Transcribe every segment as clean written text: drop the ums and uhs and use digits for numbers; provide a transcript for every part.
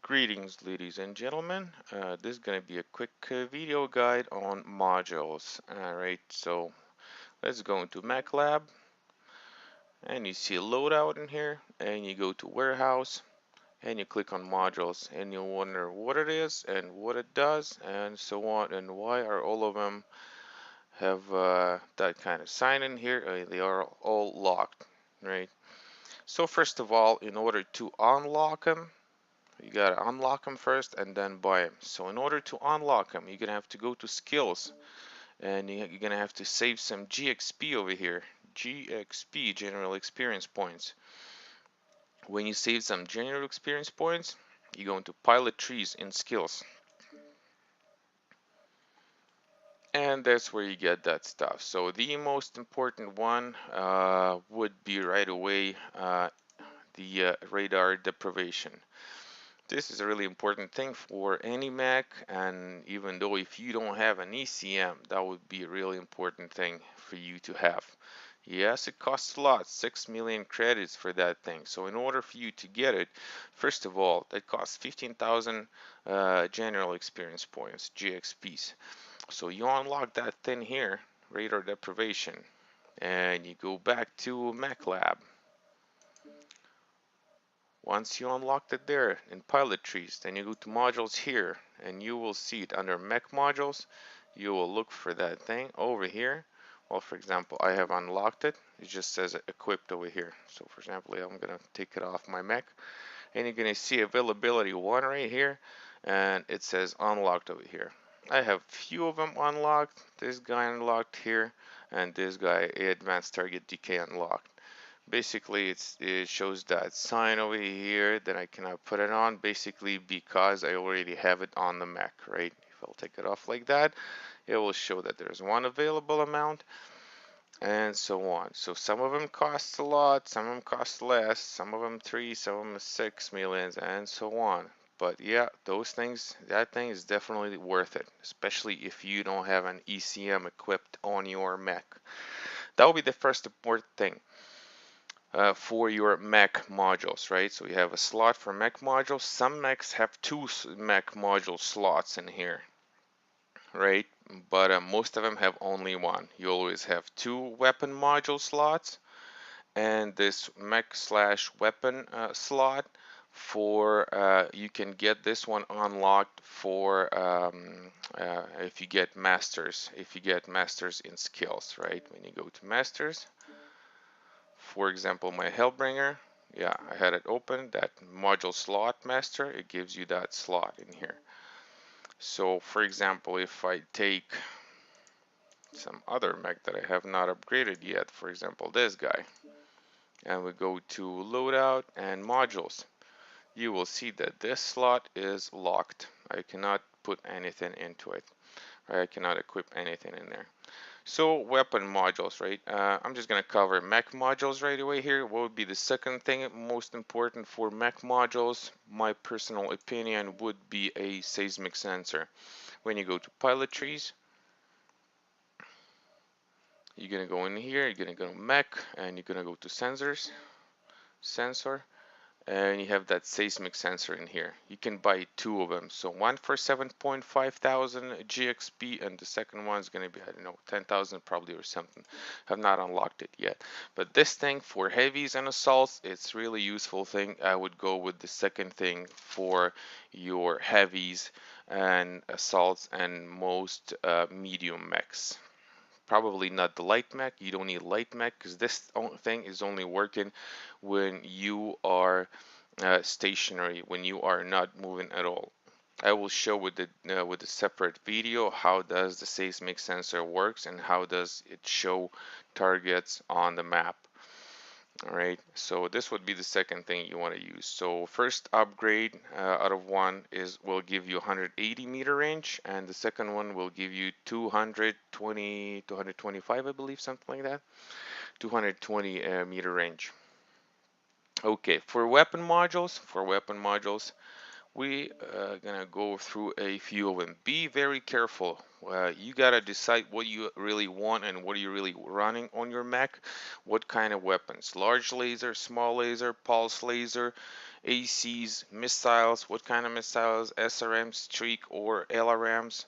Greetings, ladies and gentlemen. This is going to be a quick video guide on modules. Alright, so let's go into MechLab, and you see a loadout in here, and you go to Warehouse, and you click on Modules, and you'll wonder what it is, and what it does, and so on, and why are all of them have that kind of sign in here. They are all locked, right? So first of all, in order to unlock them, you gotta unlock them first and then buy them. So in order to unlock them, you're gonna have to go to skills, and you're gonna have to save some GXP over here. GXP, general experience points. When you save some general experience points, you go into pilot trees in skills, and that's where you get that stuff. So the most important one would be right away the radar deprivation. This is a really important thing for any Mac, and even though if you don't have an ECM, that would be a really important thing for you to have. Yes, it costs a lot, 6 million credits for that thing. So in order for you to get it, first of all, that costs 15,000 general experience points, GXPs. So you unlock that thing here, radar deprivation, and you go back to MechLab. Once you unlocked it there in pilot trees, then you go to modules here, and you will see it under mech modules. You will look for that thing over here. Well, for example, I have unlocked it. It just says equipped over here. So for example, I'm gonna take it off my mech, and you're gonna see availability 1 right here, and it says unlocked over here. I have few of them unlocked. This guy unlocked here, and this guy advanced target decay unlocked. Basically, it shows that sign over here that I cannot put it on, basically because I already have it on the Mac, right? If I'll take it off like that, it will show that there's one available amount, and so on. So some of them cost a lot, some of them cost less, some of them 3, some of them 6 millions, and so on. But yeah, those things, that thing is definitely worth it, especially if you don't have an ECM equipped on your Mac. That will be the first important thing. For your mech modules, right? So you have a slot for mech modules. Some mechs have 2 mech module slots in here, right? But most of them have only one. You always have 2 weapon module slots, and this mech slash weapon slot for you can get this one unlocked for if you get masters, in skills, right? When you go to masters, for example, my Hellbringer, yeah, I had it open, that module slot master, it gives you that slot in here. So for example, if I take some other mech that I have not upgraded yet, for example this guy, and we go to loadout and modules, you will see that this slot is locked. I cannot put anything into it. I cannot equip anything in there. So weapon modules, right? I'm just gonna cover mech modules right away here. What would be the second thing most important for mech modules? My personal opinion would be a seismic sensor. When you go to pilot trees, you're gonna go in here, you're gonna go to mech, and you're gonna go to sensors, sensor, and you have that seismic sensor in here. You can buy 2 of them, so one for 7.5 thousand GXP, and the second one is going to be, I don't know, 10,000 probably or something. Have not unlocked it yet, but this thing for heavies and assaults, it's really useful thing. I would go with the second thing for your heavies and assaults and most medium mechs. Probably not the light mech. You don't need light mech because this thing is only working when you are stationary, when you are not moving at all. I will show with the separate video how does the seismic sensor works and how does it show targets on the map. All right, so this would be the second thing you want to use. So first upgrade out of one is will give you 180 meter range, and the second one will give you 220, 225, I believe, something like that, 220 meter range. Okay, for weapon modules, We gonna go through a few of them. Be very careful. You gotta decide what you really want and what are you really running on your mech. What kind of weapons? Large laser, small laser, pulse laser, ACs, missiles. What kind of missiles? SRMs, streak, or LRMs?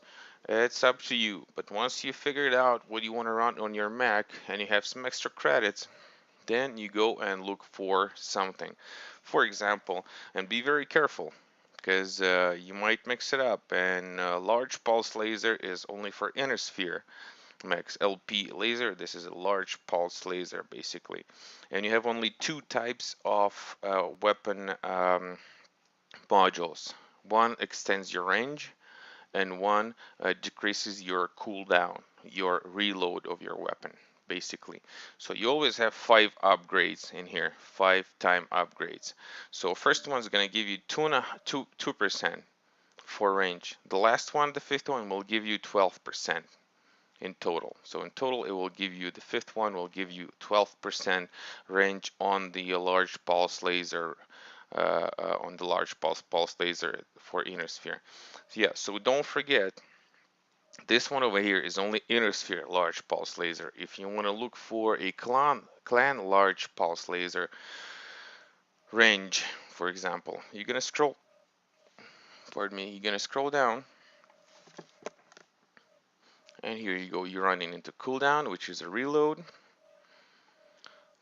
It's up to you. But once you figured out what you want to run on your mech and you have some extra credits, then you go and look for something. For example, and be very careful because you might mix it up. And large pulse laser is only for inner sphere. Max LP laser. This is a large pulse laser basically, and you have only two types of weapon modules. One extends your range, and one decreases your cooldown, your reload of your weapon, basically. So you always have 5 upgrades in here, 5-time upgrades. So first one's gonna give you 2% for range. The last one, the fifth one, will give you 12% in total. So in total, it will give you, the fifth one will give you 12% range on the large pulse laser, pulse laser for inner sphere. So yeah, so don't forget, this one over here is only inner sphere large pulse laser. If you want to look for a clan large pulse laser range, for example, you're gonna scroll, pardon me, you're gonna scroll down, and here you go, you're running into cooldown, which is a reload.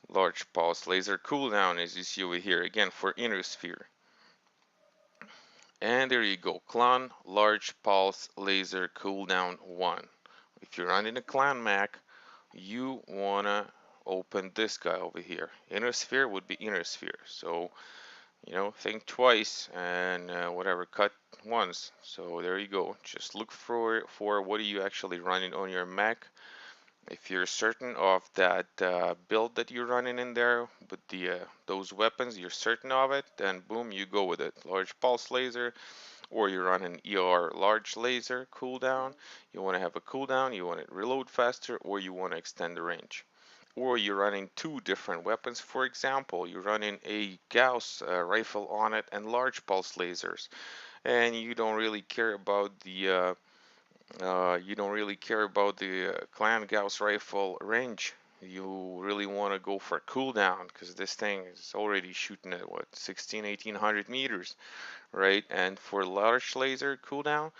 Large pulse laser cooldown, as you see over here, again for inner sphere. And there you go, clan large pulse laser cooldown 1. If you're running a clan mech, you wanna open this guy over here. Inner sphere would be inner sphere. So, think twice and whatever, cut once. So there you go. Just look for what are you actually running on your mech. If you're certain of that build that you're running in there with those weapons, you're certain of it, then boom, you go with it. Large pulse laser, or you run an ER large laser cooldown. You want to have a cooldown, you want it reload faster, or you want to extend the range. Or you're running two different weapons. For example, you're running a Gauss rifle on it and large pulse lasers, and you don't really care about the clan Gauss rifle range. You really want to go for cooldown because this thing is already shooting at what, 1800 meters, right? And for large laser cooldown,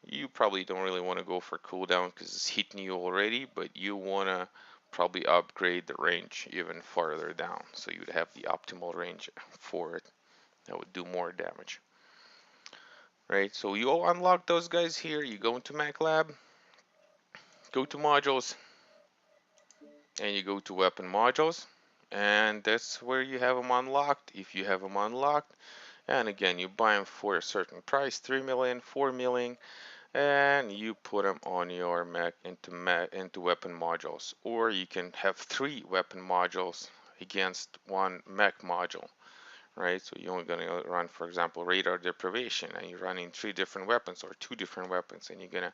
you probably don't really want to go for cooldown because it's hitting you already, but you want to probably upgrade the range even farther down so you'd have the optimal range for it. That would do more damage. Right, so you all unlock those guys here. You go into MechLab, go to modules, and you go to weapon modules, and that's where you have them unlocked. If you have them unlocked, and again, you buy them for a certain price, 3 million, 4 million, and you put them on your mech into weapon modules, or you can have 3 weapon modules against 1 mech module, right? So you're only gonna run, for example, radar deprivation, and you're running 3 different weapons or 2 different weapons, and you're gonna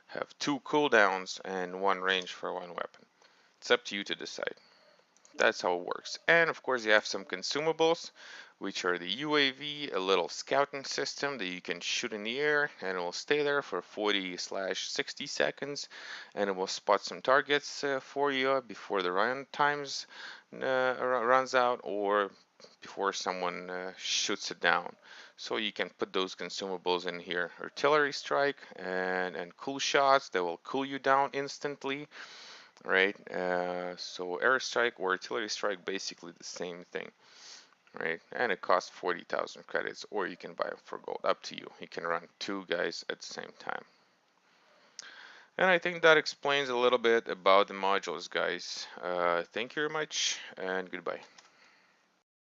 have 2 cooldowns and 1 range for 1 weapon. It's up to you to decide. That's how it works. And of course you have some consumables, which are the UAV, a little scouting system that you can shoot in the air and it will stay there for 40/60 seconds, and it will spot some targets for you before the run times runs out, or before someone shoots it down. So you can put those consumables in here. Artillery strike and cool shots that will cool you down instantly, right? So airstrike or artillery strike, basically the same thing, right? And it costs 40,000 credits, or you can buy it for gold, up to you. You can run 2 guys at the same time. And I think that explains a little bit about the modules, guys. Thank you very much, and goodbye.